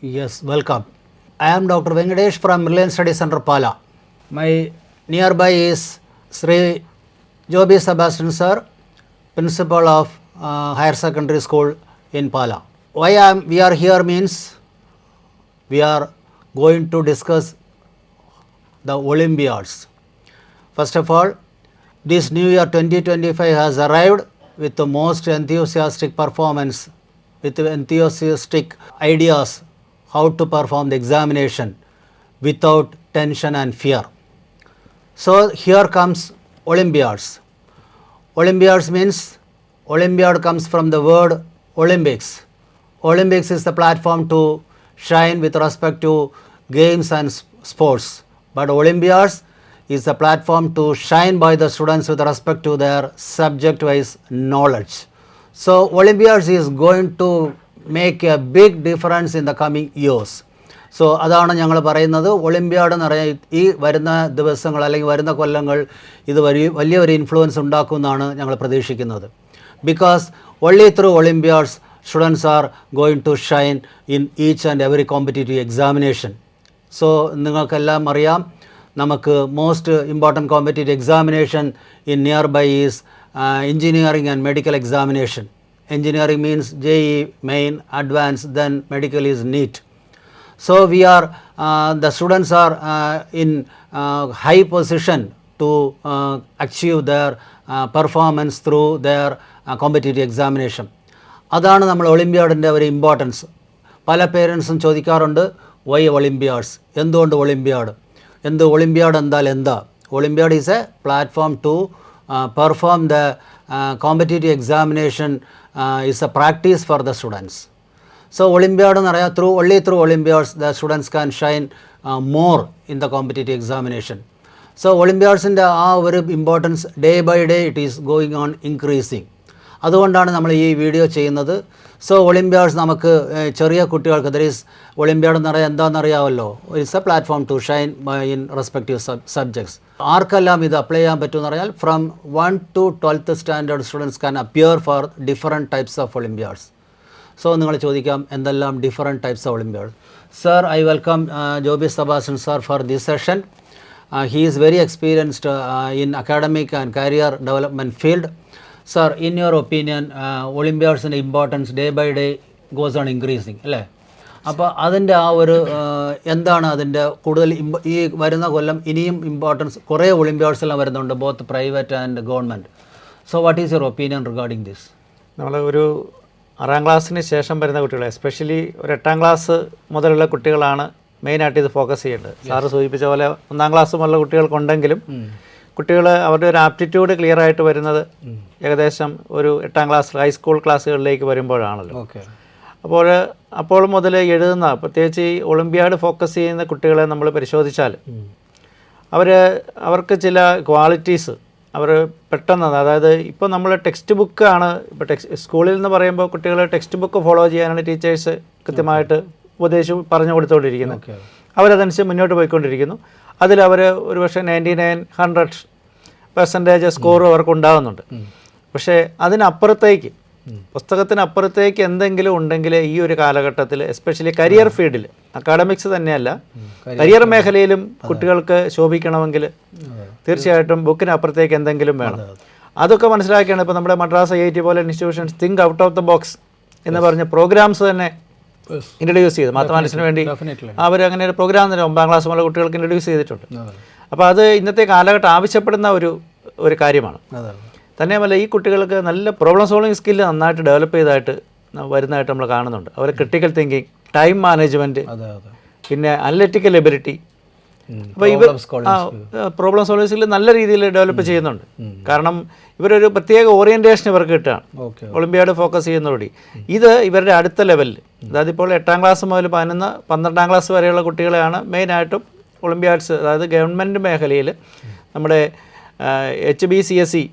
Yes, welcome. I am Dr. Venkatesh from Reliance Study Center, Pala. My nearby is Sri Joby Sebastian sir, principal of higher secondary school in Pala. Why we are here means we are going to discuss the Olympiads. First of all, this new year 2025 has arrived with the most enthusiastic performance, with enthusiastic ideas how to perform the examination without tension and fear. So here comes Olympiads. Olympiads means Olympiad comes from the word Olympics. Olympics is the platform to shine with respect to games and sports. But Olympiads is the platform to shine by the students with respect to their subject-wise knowledge. So Olympiads is going to make a big difference in the coming years. So അതാണ് ഞങ്ങൾ പറയുന്നത്. Olympiad എന്ന് പറയാൻ ഈ വരുന്ന ദിവസങ്ങൾ അല്ലെങ്കിൽ വരുന്ന കൊല്ലങ്ങൾ ഇത് വലിയ ഒരു ഇൻഫ്ലുവൻസ് ഉണ്ടാക്കുമെന്നാണ് ഞങ്ങൾ പ്രതീക്ഷിക്കുന്നത്. Because only through olympiads students are going to shine in each and every competitive examination. So നിങ്ങൾക്കെല്ലാം അറിയാം, നമുക്ക് most important competitive examination in nearby is engineering and medical examination. Engineering means JEE, main, advanced, then medical is NEET. So we are, the students are in high position to achieve their performance through their competitive examination. അതാണ് നമ്മൾ ഒളിമ്പ്യാഡിൻ്റെ ഒരു importance. പല പേരൻസും ചോദിക്കാറുണ്ട്, why olympiads, എന്തുകൊണ്ട് olympiad, olympiad എന്താ? Olympiad is a platform to perform the competitive examination, is a practice for the students. So Olympiad എന്ന് പറയാം, only through Olympiads the students can shine more in the competitive examination. So Olympiadsൻ്റെ ആ ഒരു importance day by day it is going on increasing. അതുകൊണ്ടാണ് നമ്മൾ ഈ video ചെയ്യുന്നത്. So ഒളിമ്പ്യാഡ്സ് നമുക്ക് ചെറിയ കുട്ടികൾക്ക് ഒളിമ്പ്യാഡ് എന്ന് പറയാൻ എന്താണെന്നറിയാമല്ലോ, it's a platform to shine in respective subjects. ആർക്കെല്ലാം ഇത് അപ്ലൈ ചെയ്യാൻ പറ്റുമെന്ന് പറഞ്ഞാൽ from 1 to 12th standard students can appear for different types of olympiads. So നിങ്ങൾ ചോദിക്കാം, എന്തെല്ലാം different types of olympiad? Sir, I വെൽക്ome Joby Sebastian sir for this session. He is very experienced in academic and career development field. Sir, in your opinion, Olympiads' importance day by day goes on increasing, അല്ലേ? അപ്പോൾ അതിൻ്റെ ആ ഒരു എന്താണ് അതിൻ്റെ കൂടുതൽ ഈ വരുന്ന കൊല്ലം ഇനിയും ഇമ്പോർട്ടൻസ് കുറേ ഒളിമ്പ്യാഡ്സ് എല്ലാം വരുന്നുണ്ട്, both private and government. So what is your opinion regarding this? നമ്മൾ ഒരു 6ാം ക്ലാസ്സിന് ശേഷം വരുന്ന കുട്ടികൾ, എസ്പെഷ്യലി ഒരു 8ാം ക്ലാസ് മുതലുള്ള കുട്ടികളാണ് മെയിനായിട്ട് ഇത് ഫോക്കസ് ചെയ്യേണ്ടത്. സാറ് സൂചിപ്പിച്ച പോലെ 1ാം ക്ലാസ് മുതലുള്ള കുട്ടികൾക്കുണ്ടെങ്കിലും കുട്ടികൾ അവരുടെ ഒരു ആപ്റ്റിറ്റ്യൂഡ് ക്ലിയർ ആയിട്ട് വരുന്നത് ഏകദേശം ഒരു 8ാം ക്ലാസ് ഹൈസ്കൂൾ ക്ലാസ്സുകളിലേക്ക് വരുമ്പോഴാണല്ലോ. അപ്പോൾ മുതൽ എഴുതുന്ന, പ്രത്യേകിച്ച് ഈ ഒളിമ്പ്യാഡ് ഫോക്കസ് ചെയ്യുന്ന കുട്ടികളെ നമ്മൾ പരിശോധിച്ചാൽ അവർക്ക് ചില ക്വാളിറ്റീസ് അവർ പെട്ടെന്ന്, അതായത് ഇപ്പോൾ നമ്മൾ ടെക്സ്റ്റ് ബുക്കാണ്, ഇപ്പോൾ സ്കൂളിൽ എന്ന് പറയുമ്പോൾ കുട്ടികൾ ടെക്സ്റ്റ് ബുക്ക് ഫോളോ ചെയ്യാനാണ് ടീച്ചേഴ്സ് കൃത്യമായിട്ട് ഉപദേശം പറഞ്ഞു കൊടുത്തുകൊണ്ടിരിക്കുന്നത്. അവരതനുസരിച്ച് മുന്നോട്ട് പോയിക്കൊണ്ടിരിക്കുന്നു. അതിലവർ ഒരുപക്ഷെ 99-100% സ്കോറും അവർക്ക് ഉണ്ടാകുന്നുണ്ട്. പക്ഷേ അതിനപ്പുറത്തേക്ക്, പുസ്തകത്തിനപ്പുറത്തേക്ക് എന്തെങ്കിലും ഉണ്ടെങ്കിൽ ഈ ഒരു കാലഘട്ടത്തിൽ, എസ്പെഷ്യലി കരിയർ ഫീൽഡിൽ, അക്കാഡമിക്സ് തന്നെയല്ല, കരിയർ മേഖലയിലും കുട്ടികൾക്ക് ശോഭിക്കണമെങ്കിൽ തീർച്ചയായിട്ടും ബുക്കിനപ്പുറത്തേക്ക് എന്തെങ്കിലും വേണം. അതൊക്കെ മനസ്സിലാക്കിയാണ് ഇപ്പോൾ നമ്മുടെ മദ്രാസ് IIT പോലെ institutions think out of the box എന്ന് പറഞ്ഞ പ്രോഗ്രാംസ് തന്നെ ഇൻട്രൊഡ്യൂസ് ചെയ്തു. മാത്തമാറ്റിക്സിന് വേണ്ടി അവർ അങ്ങനെ ഒരു പ്രോഗ്രാം തന്നെ 9ാം ക്ലാസ് മുതൽ കുട്ടികൾക്ക് ഇൻട്രൊഡ്യൂസ് ചെയ്തിട്ടുണ്ട്. അപ്പോൾ അത് ഇന്നത്തെ കാലഘട്ടം ആവശ്യപ്പെടുന്ന ഒരു കാര്യമാണ്. തന്നെയുമല്ല, ഈ കുട്ടികൾക്ക് നല്ല പ്രോബ്ലം സോൾവിങ് സ്കില്ല് നന്നായിട്ട് ഡെവലപ്പ് ചെയ്തതായിട്ട് വരുന്നതായിട്ട് നമ്മൾ കാണുന്നുണ്ട്. അവർ ക്രിട്ടിക്കൽ തിങ്കിങ്, ടൈം മാനേജ്മെൻറ്റ്, പിന്നെ അനലിറ്റിക്കൽ എബിലിറ്റി, അപ്പോൾ ഇവർ പ്രോബ്ലം സോൾവിങ് സ്കില്ല് നല്ല രീതിയിൽ ഡെവലപ്പ് ചെയ്യുന്നുണ്ട്. കാരണം ഇവരൊരു പ്രത്യേക ഓറിയൻറ്റേഷൻ ഇവർക്ക് കിട്ടുകയാണ് ഒളിമ്പ്യാഡ് ഫോക്കസ് ചെയ്യുന്നതോടെ. ഇത് ഇവരുടെ അടുത്ത ലെവലിൽ, അതായത് ഇപ്പോൾ 8ാം ക്ലാസ് മുതൽ 12ാം ക്ലാസ് വരെയുള്ള കുട്ടികളെയാണ് മെയിനായിട്ടും ഒളിമ്പ്യാഡ്സ്, അതായത് ഗവൺമെൻറ് മേഖലയിൽ നമ്മുടെ HBCSE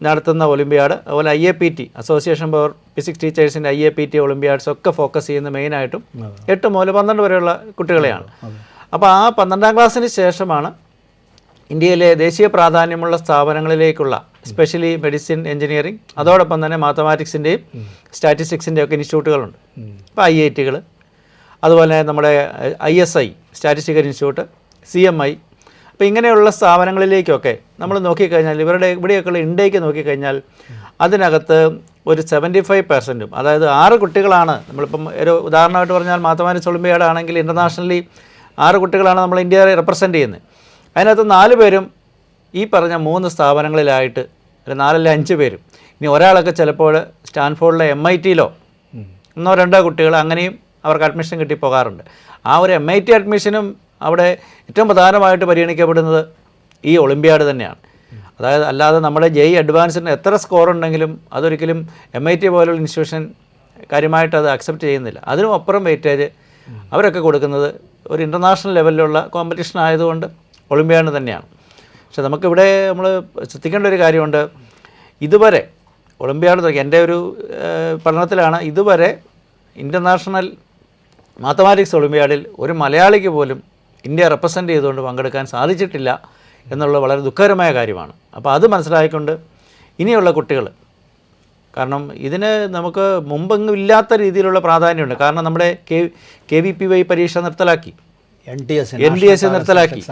നടത്തുന്ന ഒളിമ്പ്യാഡ്, അതുപോലെ IAPT, അസോസിയേഷൻ ഫോർ ഫിസിക്സ് ടീച്ചേഴ്സിൻ്റെ IAPT ഒളിമ്പ്യാഡ്സ് ഒക്കെ ഫോക്കസ് ചെയ്യുന്ന മെയിനായിട്ടും 8 മുതൽ 12 വരെയുള്ള കുട്ടികളെയാണ്. അപ്പോൾ ആ 12ാം ക്ലാസ്സിന് ശേഷമാണ് ഇന്ത്യയിലെ ദേശീയ പ്രാധാന്യമുള്ള സ്ഥാപനങ്ങളിലേക്കുള്ള, എസ്പെഷ്യലി മെഡിസിൻ, എഞ്ചിനീയറിംഗ്, അതോടൊപ്പം തന്നെ മാത്തമാറ്റിക്സിൻ്റെയും സ്റ്റാറ്റിസ്റ്റിക്സിൻ്റെയും ഒക്കെ ഇൻസ്റ്റിറ്റ്യൂട്ടുകളുണ്ട്. ഇപ്പോൾ IITകൾ. അതുപോലെ നമ്മുടെ ISI സ്റ്റാറ്റിസ്റ്റിക്കൽ ഇൻസ്റ്റിറ്റ്യൂട്ട്, CMI. അപ്പോൾ ഇങ്ങനെയുള്ള സ്ഥാപനങ്ങളിലേക്കൊക്കെ നമ്മൾ നോക്കിക്കഴിഞ്ഞാൽ ഇവിടെയൊക്കെയുള്ള ഇൻടേക്ക് നോക്കിക്കഴിഞ്ഞാൽ അതിനകത്ത് ഒരു 75%, അതായത് 6 കുട്ടികളാണ് നമ്മളിപ്പം ഒരു ഉദാഹരണമായിട്ട് പറഞ്ഞാൽ മാത്തമാറ്റിക്സ് ഒളിമ്പിയാഡ് ആണെങ്കിൽ ഇൻ്റർനാഷണലി 6 കുട്ടികളാണ് നമ്മൾ ഇന്ത്യയെ റെപ്രസെൻ്റ് ചെയ്യുന്നത്. അതിനകത്ത് 4 പേരും ഈ പറഞ്ഞ 3 സ്ഥാപനങ്ങളിലായിട്ട്, ഒരു 4 അല്ലെങ്കിൽ 5 പേരും. ഇനി ഒരാളൊക്കെ ചിലപ്പോൾ സ്റ്റാൻഫോർഡിലെ MITയിലോ 1-2 കുട്ടികൾ അങ്ങനെയും അവർക്ക് അഡ്മിഷൻ കിട്ടി പോകാറുണ്ട്. ആ ഒരു MIT അഡ്മിഷനും അവിടെ ഏറ്റവും പ്രധാനമായിട്ട് പരിഗണിക്കപ്പെടുന്നത് ഈ ഒളിമ്പിയാഡ് തന്നെയാണ്. അതായത് അല്ലാതെ നമ്മുടെ JEE അഡ്വാൻസിന് എത്ര സ്കോർ ഉണ്ടെങ്കിലും അതൊരിക്കലും MIT പോലുള്ള ഇൻസ്റ്റിറ്റ്യൂഷൻ കാര്യമായിട്ട് അത് അക്സെപ്റ്റ് ചെയ്യുന്നില്ല. അതിനും അപ്പുറം വെയിറ്റേജ് അവരൊക്കെ കൊടുക്കുന്നത് ഒരു ഇൻ്റർനാഷണൽ ലെവലിലുള്ള കോമ്പറ്റീഷൻ ആയതുകൊണ്ട് ഒളിമ്പിയാഡ് തന്നെയാണ്. പക്ഷെ നമുക്കിവിടെ നമ്മൾ ശ്രദ്ധിക്കേണ്ട ഒരു കാര്യമുണ്ട്. ഇതുവരെ ഒളിമ്പിയാഡ് എൻ്റെ ഒരു പഠനത്തിലാണ് ഇതുവരെ ഇൻ്റർനാഷണൽ മാത്തമാറ്റിക്സ് ഒളിമ്പിയാഡിൽ ഒരു മലയാളിക്ക് പോലും ഇന്ത്യ റെപ്രസെൻ്റ് ചെയ്തുകൊണ്ട് പങ്കെടുക്കാൻ സാധിച്ചിട്ടില്ല എന്നുള്ളത് വളരെ ദുഃഖകരമായ കാര്യമാണ്. അപ്പോൾ അത് മനസ്സിലാക്കിക്കൊണ്ട് ഇനിയുള്ള കുട്ടികൾ, കാരണം ഇതിന് നമുക്ക് മുമ്പെങ്ങും ഇല്ലാത്ത രീതിയിലുള്ള പ്രാധാന്യമുണ്ട്. കാരണം നമ്മുടെ KVPY പരീക്ഷ നിർത്തലാക്കി, NTS നിർത്തലാക്കി.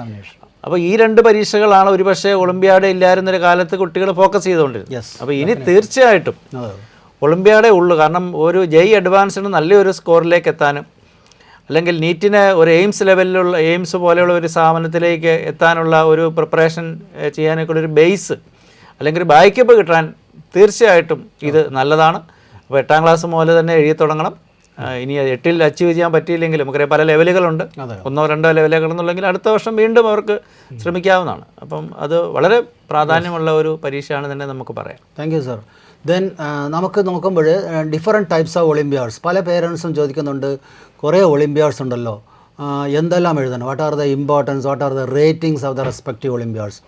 അപ്പോൾ ഈ 2 പരീക്ഷകളാണ് ഒരുപക്ഷെ ഒളിമ്പിയാഡ് ഇല്ലായിരുന്നൊരു കാലത്ത് കുട്ടികൾ ഫോക്കസ് ചെയ്തുകൊണ്ടിരുന്നത്. അപ്പോൾ ഇനി തീർച്ചയായിട്ടും ഒളിമ്പിയാഡേ ഉള്ളൂ. കാരണം ഒരു JEE അഡ്വാൻസിന് നല്ലൊരു സ്കോറിലേക്ക് എത്താനും അല്ലെങ്കിൽ നീറ്റിന് ഒരു എയിംസ് പോലെയുള്ള ഒരു സ്ഥാപനത്തിലേക്ക് എത്താനുള്ള ഒരു പ്രിപ്പറേഷൻ ചെയ്യാനൊക്കെ ഒരു ബേസ് അല്ലെങ്കിൽ ഒരു ബാക്കപ്പ് കിട്ടാൻ തീർച്ചയായിട്ടും ഇത് നല്ലതാണ്. അപ്പോൾ 8ാം ക്ലാസ് മുതൽ തന്നെ എഴുതി തുടങ്ങണം. ഇനി 8ൽ അച്ചീവ് ചെയ്യാൻ പറ്റിയില്ലെങ്കിൽ നമുക്കറിയാം പല ലെവലുകളുണ്ട്, 1-2 ലെവലുകളെന്നുണ്ടെങ്കിൽ അടുത്ത വർഷം വീണ്ടും അവർക്ക് ശ്രമിക്കാവുന്നതാണ്. അപ്പം അത് വളരെ പ്രാധാന്യമുള്ള ഒരു പരീക്ഷയാണ് തന്നെ നമുക്ക് പറയാം. Thank you sir. ദെൻ നമുക്ക് നോക്കുമ്പോൾ ഡിഫറെൻറ്റ് ടൈപ്സ് ഓഫ് ഒളിമ്പിയാഡ്സ്. പല പേരൻസും ചോദിക്കുന്നുണ്ട്, കുറേ ഒളിമ്പിയാഡ്സ് ഉണ്ടല്ലോ, എന്തെല്ലാം എഴുതണം, what are the importance, what are the ratings of the respective olympiads.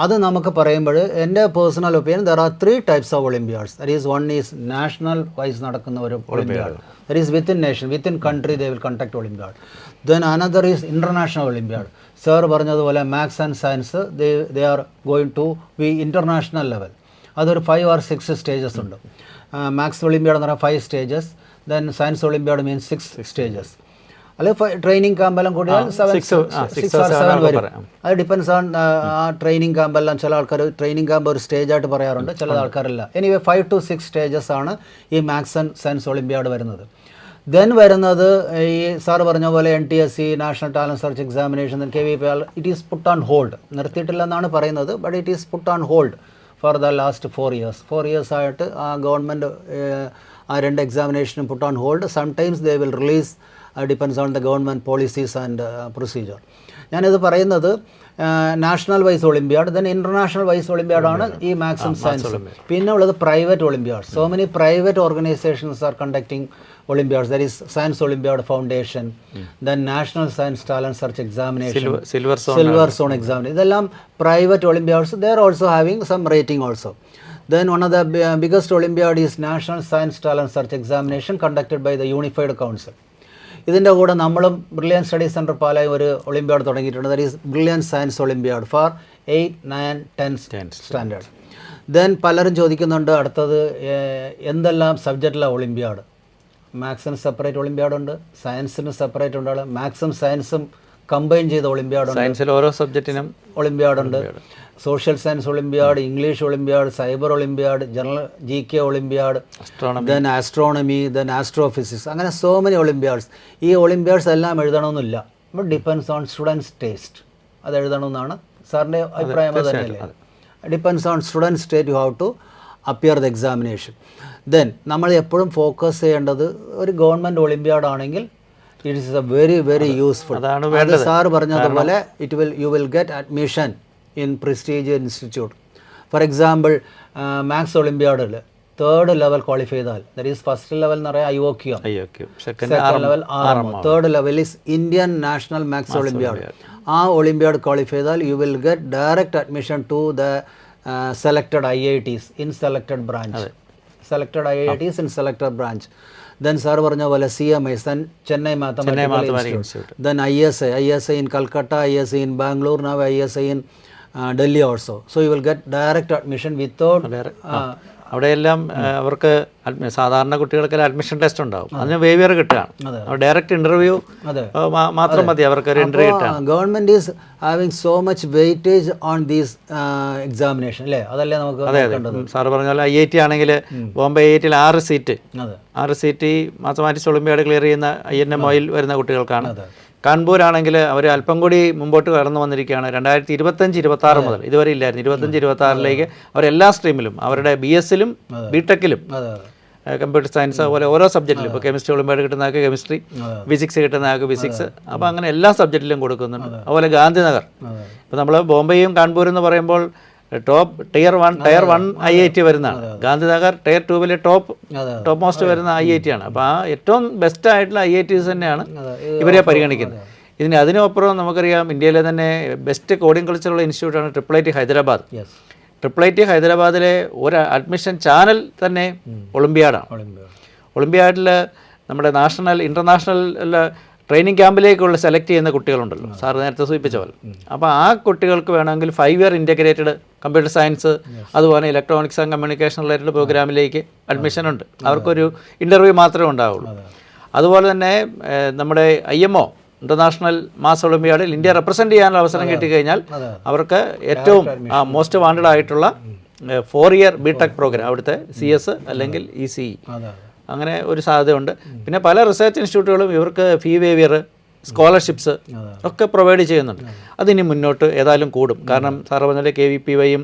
അത് നമുക്ക് പറയുമ്പോൾ എൻ്റെ personal opinion there are 3 types of olympiads. That is one is national wise നടക്കുന്ന ഒരു olympiad, that is within nation, within country they will conduct olympiad. Then another is international olympiad. Sir പറഞ്ഞതുപോലെ maths and science they are going to be international level. അതൊരു 5 or 6 stages ഉണ്ട്. Maths olympiad എന്ന് പറഞ്ഞാൽ 5 stages. Then science olympiad means 6 stages. അല്ലെങ്കിൽ training ക്യാമ്പെല്ലാം കൂടിയാൽ 6 or 7 വരും. അത് depends on ആ ട്രെയിനിങ് ക്യാമ്പെല്ലാം. ചില ആൾക്കാർ ട്രെയിനിങ് ക്യാമ്പ് ഒരു സ്റ്റേജായിട്ട് പറയാറുണ്ട്, ചില ആൾക്കാരില്ല. എനിവേ 5 to 6 സ്റ്റേജസ് ആണ് ഈ മാത്സ് ആൻഡ് സയൻസ് ഒളിമ്പിയാഡ് വരുന്നത്. ദെൻ വരുന്നത് ഈ സാർ പറഞ്ഞ പോലെ NTSC, national talent search examination, KVPY, it is put on hold. നിർത്തിയിട്ടില്ലെന്നാണ് പറയുന്നത്, but it is put on hold for the last 4 years. 4 years ആയിട്ട് ആ ഗവൺമെൻറ് ആ 2 എക്സാമിനേഷനും put on hold. Sometimes they will release, depends on the government policies and procedure. ഞാനിത് പറയുന്നത് national wise olympiad, then international wise ഒളിമ്പിയാഡാണ് ഈ maths and science. പിന്നെ ഉള്ളത് private olympiad. So many private organisations R conducting Olympiads. There is Science Olympiad Foundation, then National Science Talent Search Examination, Silver Zone Examination. ഇതെല്ലാം private Olympiads. They are also having some rating also. Then one of the biggest Olympiad is National Science Talent Search Examination conducted by the Unified Council. ഇതിൻ്റെ കൂടെ നമ്മളും brilliant study centre പാലായി ഒരു olympiad തുടങ്ങിയിട്ടുണ്ട്. That is Brilliant science olympiad for 8, 9, 10 standard. Then പലരും ചോദിക്കുന്നുണ്ട് അടുത്തത് എന്തെല്ലാം സബ്ജക്റ്റിലാണ് ഒളിമ്പിയാഡ്. മാത്സിന് സെപ്പറേറ്റ് ഒളിമ്പിയാഡ് ഉണ്ട്, സയൻസിന് സെപ്പറേറ്റ് ഉണ്ട്, മാത്സും സയൻസും കമ്പൈൻ ചെയ്ത ഒളിമ്പിയാഡ് ഉണ്ട്, സയൻസിൽ ഓരോ സബ്ജക്റ്റിനും ഒളിമ്പിയാഡ് ഉണ്ട്, social science olympiad, English olympiad, cyber olympiad, general GK olympiad, then astronomy, then astrophysics, അങ്ങനെ സോ മെനി ഒളിമ്പിയാഡ്സ്. ഈ ഒളിമ്പിയാഡ്സ് എല്ലാം എഴുതണമെന്നില്ല, but depends on students taste. അത് എഴുതണമെന്നാണ് സാറിൻ്റെ അഭിപ്രായം. അത് തന്നെയല്ലേ? Depends on students taste you have to appear the examination. Then നമ്മൾ എപ്പോഴും ഫോക്കസ് ചെയ്യേണ്ടത് ഒരു ഗവൺമെൻറ് ഒളിമ്പിയാഡ് ആണെങ്കിൽ it is a very very useful. അത് സാർ പറഞ്ഞതുപോലെ you will get admission in prestigious institute. For example maths ഒളിമ്പിയാഡിൽ 3rd level qualify ചെയ്താൽ, that is first level എന്ന് പറയാം IOQ, second level RMO, 3rd level is Indian national maths olympiad. ആ olympiad qualify ചെയ്താൽ you will get direct admission to the selected IITs in selected branch. Selected IITs in selected branch. Then sir പറഞ്ഞ പോലെ CMI, Chennai Mathematical Institute. Then ISI in Calcutta, ISI in Bangalore, now ISI in Delhi also. So you will get direct admission without അവിടെയെല്ലാം അവർക്ക് സാധാരണ കുട്ടികൾക്കെല്ലാം admission test ഉണ്ടാവും, അതിന് waiver കിട്ടുകയാണ്. Direct interview മാത്രം മതി അവർക്ക് ഒരു എൻട്രി കിട്ടാൻ. Government is having so much weightage on these examination അല്ലേ, അതല്ലേ നമുക്ക്. അതെ സാറ് പറഞ്ഞ പോലെ IIT ആണെങ്കിൽ ബോംബെ IITയിൽ 6 സീറ്റ് ഈ മാത്തമാറ്റിക്സ് ഒളിമ്പ്യാഡ് ക്ലിയർ ചെയ്യുന്ന INMOയിൽ വരുന്ന കുട്ടികൾക്കാണ്. കാൺപൂർ ആണെങ്കിൽ അവർ അല്പം കൂടി മുമ്പോട്ട് കടന്നു വന്നിരിക്കുകയാണ്. 2025-26 മുതൽ ഇതുവരെ ഇല്ലായിരുന്നു, 25-26 അവരെല്ലാ സ്ട്രീമിലും അവരുടെ BSലും BTechലും കമ്പ്യൂട്ടർ സയൻസ് അതുപോലെ ഓരോ സബ്ജക്റ്റിലും, ഇപ്പോൾ കെമിസ്ട്രി ഒളിമ്പ്യാഡ് കിട്ടുന്നതൊക്കെ കെമിസ്ട്രി, ഫിസിക്സ് കിട്ടുന്നതൊക്കെ ഫിസിക്സ്, അപ്പോൾ അങ്ങനെ എല്ലാ സബ്ജക്റ്റിലും കൊടുക്കുന്നുണ്ട്. അതുപോലെ ഗാന്ധിനഗർ, ഇപ്പോൾ നമ്മൾ ബോംബെയും കാൺപൂർ എന്ന് പറയുമ്പോൾ ടയർ 1 IIT വരുന്നതാണ്. ഗാന്ധിനഗർ ടയർ 2 ടോപ്പ് മോസ്റ്റ് വരുന്ന IIT ആണ്. അപ്പോൾ ആ ഏറ്റവും ബെസ്റ്റ് ആയിട്ടുള്ള IITs തന്നെയാണ് ഇവരെ പരിഗണിക്കുന്നത്. അതിനപ്പുറം നമുക്കറിയാം ഇന്ത്യയിലെ തന്നെ ബെസ്റ്റ് കോഡിംഗ് കൾച്ചറുള്ള ഇൻസ്റ്റിറ്റ്യൂട്ടാണ് IIIT ഹൈദരാബാദ്. IIIT ഹൈദരാബാദിലെ ഒരു അഡ്മിഷൻ ചാനൽ തന്നെ ഒളിമ്പ്യാഡാണ്. ഒളിമ്പ്യാഡിൽ നമ്മുടെ ഇൻ്റർനാഷണൽ ട്രെയിനിങ് ക്യാമ്പിലേക്കുള്ള സെലക്ട് ചെയ്യുന്ന കുട്ടികളുണ്ടല്ലോ, സാർ നേരത്തെ സൂചിപ്പിച്ച പോലെ. അപ്പോൾ ആ കുട്ടികൾക്ക് വേണമെങ്കിൽ 5 ഇയർ ഇൻ്റഗ്രേറ്റഡ് കമ്പ്യൂട്ടർ സയൻസ് അതുപോലെ ഇലക്ട്രോണിക്സ് ആൻഡ് കമ്മ്യൂണിക്കേഷൻ റിലേറ്റഡ് പ്രോഗ്രാമിലേക്ക് അഡ്മിഷൻ ഉണ്ട്. അവർക്കൊരു ഇൻ്റർവ്യൂ മാത്രമേ ഉണ്ടാവുള്ളൂ. അതുപോലെ തന്നെ നമ്മുടെ IMO ഇൻ്റർനാഷണൽ മാസ് ഒളിമ്പ്യാഡിൽ ഇന്ത്യ റെപ്രസെൻറ്റ് ചെയ്യാനുള്ള അവസരം കിട്ടിക്കഴിഞ്ഞാൽ അവർക്ക് ഏറ്റവും മോസ്റ്റ് വാണ്ടഡ് ആയിട്ടുള്ള 4 ഇയർ BTech പ്രോഗ്രാം, അവിടുത്തെ CS അല്ലെങ്കിൽ ECE, അങ്ങനെ ഒരു സാധ്യതയുണ്ട്. പിന്നെ പല റിസർച്ച് ഇൻസ്റ്റിറ്റ്യൂട്ടുകളും ഇവർക്ക് ഫീ വേവിയർ, സ്കോളർഷിപ്സ് ഒക്കെ പ്രൊവൈഡ് ചെയ്യുന്നുണ്ട്. അതിനി മുന്നോട്ട് ഏതായാലും കൂടും. കാരണം സാറ് പറഞ്ഞ KVPYയും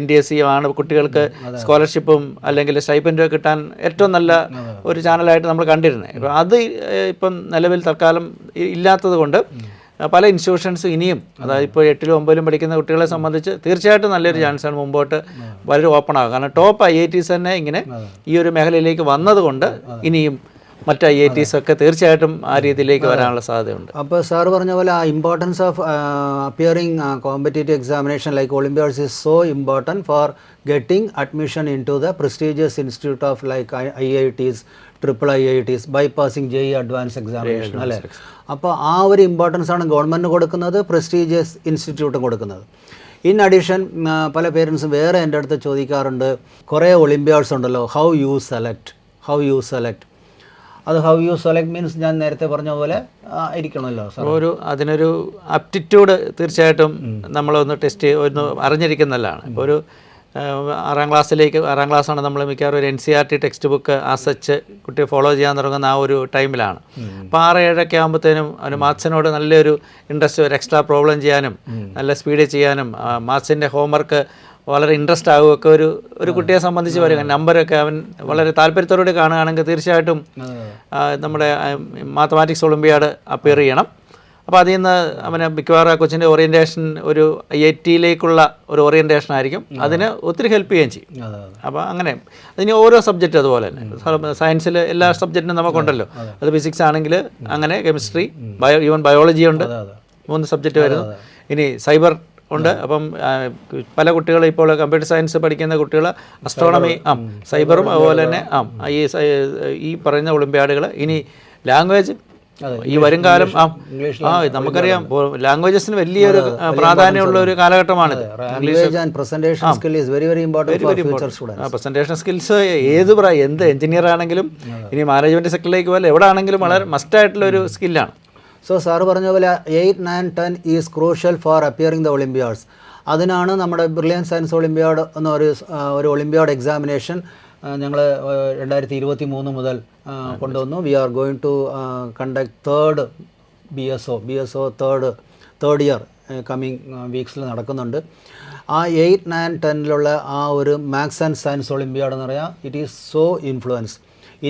NDSCയും ആണ് കുട്ടികൾക്ക് സ്കോളർഷിപ്പും അല്ലെങ്കിൽ സ്റ്റൈപ്പൻഡും കിട്ടാൻ ഏറ്റവും നല്ല ഒരു ചാനലായിട്ട് നമ്മൾ കണ്ടിരുന്നത്. അപ്പോൾ അത് ഇപ്പം നിലവിൽ തൽക്കാലം ഇല്ലാത്തത് കൊണ്ട് പല ഇൻസ്റ്റിറ്റ്യൂഷൻസും ഇനിയും, അതായത് ഇപ്പോൾ 8ലും 9ലും പഠിക്കുന്ന കുട്ടികളെ സംബന്ധിച്ച് തീർച്ചയായിട്ടും നല്ലൊരു ചാൻസാണ് മുമ്പോട്ട് വളരെ ഓപ്പൺ ആകുക. കാരണം ടോപ്പ് IITs തന്നെ ഇങ്ങനെ ഈ ഒരു മേഖലയിലേക്ക് വന്നതുകൊണ്ട് ഇനിയും മറ്റ് IITs ഒക്കെ തീർച്ചയായിട്ടും ആ രീതിയിലേക്ക് വരാനുള്ള സാധ്യതയുണ്ട്. അപ്പോൾ സാർ പറഞ്ഞ പോലെ ആ importance of appearing competitive examination like olympiads is so important for getting admission in to the prestigious institute of like IITs, IIITs, bypassing JEE advance examination അല്ലേ. അപ്പോൾ ആ ഒരു ഇമ്പോർട്ടൻസ് ആണ് ഗവൺമെൻറ് കൊടുക്കുന്നത്, പ്രസ്റ്റീജിയസ് ഇൻസ്റ്റിറ്റ്യൂട്ടും കൊടുക്കുന്നത്. ഇൻ അഡീഷൻ പല പേരൻസും വേറെ എൻ്റെ അടുത്ത് ചോദിക്കാറുണ്ട്, കുറേ ഒളിമ്പ്യാഡ്സ് ഉണ്ടല്ലോ, ഹൗ യു സെലക്ട് അത് ഹൗ യു സെലക്ട് മീൻസ് ഞാൻ നേരത്തെ പറഞ്ഞ പോലെ ഇരിക്കണമല്ലോ സാർ. അതിനൊരു ആപ്റ്റിറ്റ്യൂഡ് തീർച്ചയായിട്ടും നമ്മളൊന്ന് ഒന്ന് അറിഞ്ഞിരിക്കുന്നതാണ്. ഇപ്പോൾ ഒരു 6ാം ക്ലാസ്സാണ് നമ്മൾ മിക്കവാറും ഒരു NCERT ടെക്സ്റ്റ് ബുക്ക് ആസച്ച് കുട്ടി ഫോളോ ചെയ്യാൻ തുടങ്ങുന്ന ആ ഒരു ടൈമിലാണ്. അപ്പോൾ 6-7 ആകുമ്പോഴത്തേനും അവന് മാത്സിനോട് നല്ലൊരു ഇൻട്രസ്റ്റ്, ഒരു എക്സ്ട്രാ പ്രോബ്ലം ചെയ്യാനും നല്ല സ്പീഡിൽ ചെയ്യാനും മാത്സിൻ്റെ ഹോംവർക്ക് വളരെ ഇൻട്രസ്റ്റ് ആകുമൊക്കെ ഒരു കുട്ടിയെ സംബന്ധിച്ച് വരിക. നമ്പരൊക്കെ അവൻ വളരെ താല്പര്യത്തോടുകൂടി കാണുകയാണെങ്കിൽ തീർച്ചയായിട്ടും നമ്മുടെ മാത്തമാറ്റിക്സ് ഒളിമ്പ്യാഡ് അപ്പിയർ ചെയ്യണം. അപ്പോൾ അതിൽ നിന്ന് അവന് മിക്കവാറും കൊച്ചിൻ്റെ ഓറിയൻറ്റേഷൻ ഒരു IITയിലേക്കുള്ള ഒരു ഓറിയൻറ്റേഷൻ ആയിരിക്കും. അതിന് ഒത്തിരി ഹെൽപ്പ് ചെയ്യുകയും ചെയ്യും. അപ്പോൾ അങ്ങനെ അതിന് ഓരോ സബ്ജക്റ്റ് അതുപോലെ തന്നെ സയൻസിൽ എല്ലാ സബ്ജക്റ്റിനും നമുക്കുണ്ടല്ലോ. അത് ഫിസിക്സ് ആണെങ്കിൽ അങ്ങനെ, കെമിസ്ട്രി, ഈവൻ ബയോളജി ഉണ്ട്, 3 സബ്ജക്റ്റ് വരുന്നു. ഇനി സൈബർ ഉണ്ട്. അപ്പം പല കുട്ടികൾ ഇപ്പോൾ കമ്പ്യൂട്ടർ സയൻസ് പഠിക്കുന്ന കുട്ടികൾ അസ്ട്രോണമി സൈബറും അതുപോലെ തന്നെ ഈ പറയുന്ന ഒളിമ്പ്യാഡുകൾ. ഇനി ലാംഗ്വേജ് ഈ വരും കാലം നമുക്കറിയാം ലാംഗ്വേജസിന് വലിയൊരു പ്രാധാന്യമുള്ള ഒരു കാലഘട്ടമാണിത്. പ്രസന്റേഷൻ സ്കിൽസ് എന്ത് എഞ്ചിനീയർ ആണെങ്കിലും ഇനി മാനേജ്മെന്റ് സെക്ടറിലേക്ക് പോലെ എവിടെ ആണെങ്കിലും വളരെ മസ്റ്റായിട്ടുള്ള ഒരു സ്കില്ലാണ്. സോ സാറ് പറഞ്ഞ പോലെ 8, 9, 10 is crucial for appearing the olympiads. അതിനാണ് നമ്മുടെ ബ്രില്യൻ സയൻസ് ഒളിമ്പ്യാഡ് ഒരു ഒളിമ്പ്യാഡ് എക്സാമിനേഷൻ ഞങ്ങൾ 2023 മുതൽ കൊണ്ടുവന്നു. We are going to conduct third BSO third year coming വീക്സിൽ നടക്കുന്നുണ്ട്. ആ 8, 9, 10ലുള്ള ആ ഒരു മാത്സ് ആൻഡ് സയൻസ് ഒളിമ്പ്യാഡ് എന്ന് പറയാം, ഇറ്റ് ഈസ് സോ ഇൻഫ്ലുവൻസ്.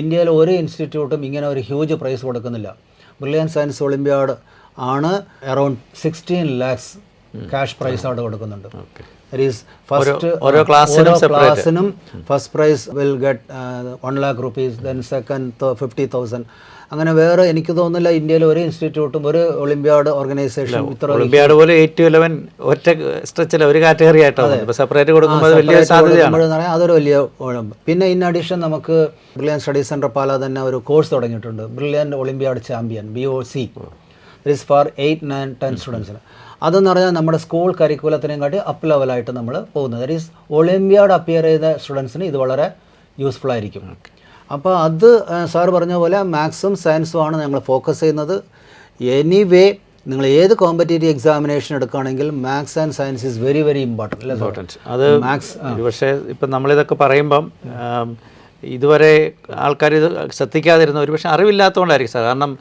ഇന്ത്യയിൽ ഒരു ഇൻസ്റ്റിറ്റ്യൂട്ടും ഇങ്ങനെ ഒരു ഹ്യൂജ് പ്രൈസ് കൊടുക്കുന്നില്ല. ബ്രില്യൻ സയൻസ് ഒളിമ്പ്യാഡ് ആണ് അറൗണ്ട് 16 lakhs ക്യാഷ് പ്രൈസ് അവിടെ കൊടുക്കുന്നുണ്ട്. ഓരോ ക്ലാസ്സിനും first prize will get 1 lakh rupees, then second 50,000. അങ്ങനെ വേറെ എനിക്ക് തോന്നുന്നില്ല ഇന്ത്യയിൽ ഒരു ഇൻസ്റ്റിറ്റ്യൂട്ടും ഒരു ഒളിമ്പ്യാഡ് ഓർഗനൈസേഷൻ ഒളിമ്പ്യാഡ് പോലെ 8 to 11 ഒറ്റ സ്ട്രെച്ചിൽ ഒരു കാറ്റഗറി ആയിട്ടാണ് സെപ്പറേറ്റ് കൊടുക്കുമ്പോൾ വലിയ സാധ്യതയാണ്. അതൊരു വലിയ കുഴപ്പം. പിന്നെ ഇൻ അഡീഷൻ നമുക്ക് ബ്രില്യൻ സ്റ്റഡി സെൻറ്റർ പാല തന്നെ ഒരു കോഴ്സ് തുടങ്ങിയിട്ടുണ്ട്, Brilliant olympiad champion BOC. That is for 8, 9, 10 സ്റ്റുഡൻസിന്. അതെന്ന് പറഞ്ഞാൽ നമ്മുടെ സ്കൂൾ കരിക്കുലത്തിനെയും കാട്ടി അപ്പ് ലെവലായിട്ട് നമ്മൾ പോകുന്നത്. ദറ്റ് ഈസ് ഒളിമ്പ്യാഡ് അപ്പിയർ ചെയ്ത സ്റ്റുഡൻസിന് ഇത് വളരെ യൂസ്ഫുൾ ആയിരിക്കും. അപ്പോൾ അത് സാർ പറഞ്ഞ പോലെ മാത്സും സയൻസും ആണ് ഞങ്ങൾ ഫോക്കസ് ചെയ്യുന്നത്. എനിവേ നിങ്ങൾ ഏത് കോമ്പറ്റേറ്റീവ് എക്സാമിനേഷൻ എടുക്കുകയാണെങ്കിൽ maths and science is very very important. അത് മാത്സ് പക്ഷേ ഇപ്പം നമ്മളിതൊക്കെ പറയുമ്പം ഇതുവരെ ആൾക്കാർ ഇത് ശ്രദ്ധിക്കാതിരുന്ന ഒരു പക്ഷേ അറിവില്ലാത്തതുകൊണ്ടായിരിക്കും സാർ. കാരണം